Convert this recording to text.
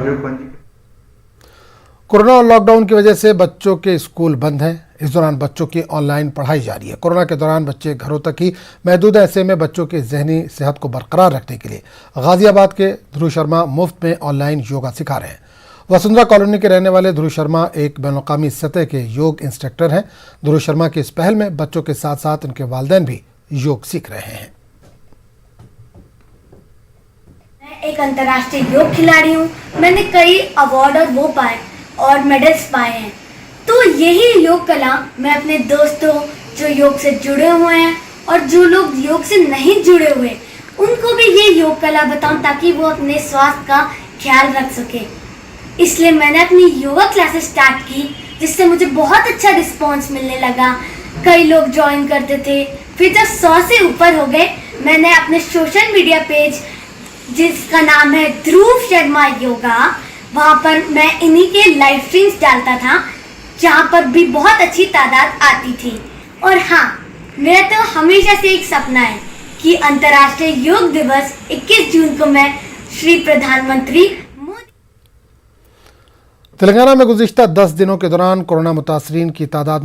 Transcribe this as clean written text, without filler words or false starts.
प्रयोग पंजीकृत। कोरोना और लॉकडाउन की वजह से बच्चों के स्कूल बंद हैं। इस दौरान बच्चों की ऑनलाइन पढ़ाई जारी है। कोरोना के दौरान बच्चे घरों तक ही महदूद हैं। ऐसे में बच्चों की जहनी सेहत को बरकरार रखने के लिए गाजियाबाद के ध्रुव शर्मा मुफ्त में ऑनलाइन योगा सिखा रहे हैं। वसुंधरा कॉलोनी के रहने वाले ध्रुव शर्मा एक बैनुल-अक़वामी सतह के योग इंस्ट्रक्टर हैं। ध्रुव शर्मा की इस पहल में बच्चों के साथ साथ उनके वालिदैन भी योग सीख रहे हैं। मैं एक अंतर्राष्ट्रीय योग खिलाड़ी हूँ। मैंने कई अवार्ड और वो पाए और मेडल्स पाए हैं। तो यही योग कला मैं अपने दोस्तों जो योग से जुड़े हुए हैं और जो लोग योग से नहीं जुड़े हुए उनको भी ये योग कला बताऊं ताकि वो अपने स्वास्थ्य का ख्याल रख सके। इसलिए मैंने अपनी योगा क्लासेस स्टार्ट की, जिससे मुझे बहुत अच्छा रिस्पांस मिलने लगा। कई लोग ज्वाइन करते थे। फिर जब 100 से ऊपर हो गए, मैंने अपने सोशल मीडिया पेज जिसका नाम है ध्रुव शर्मा योगा, वहाँ पर मैं इन्हीं के लाइव स्ट्रीम्स डालता था, जहाँ पर भी बहुत अच्छी तादाद आती थी। और हाँ, मेरा तो हमेशा से एक सपना है कि अंतर्राष्ट्रीय योग दिवस 21 जून को मैं श्री प्रधानमंत्री मोदी। तेलंगाना में गुज़िश्ता 10 दिनों के दौरान कोरोना मुतासरीन की तादाद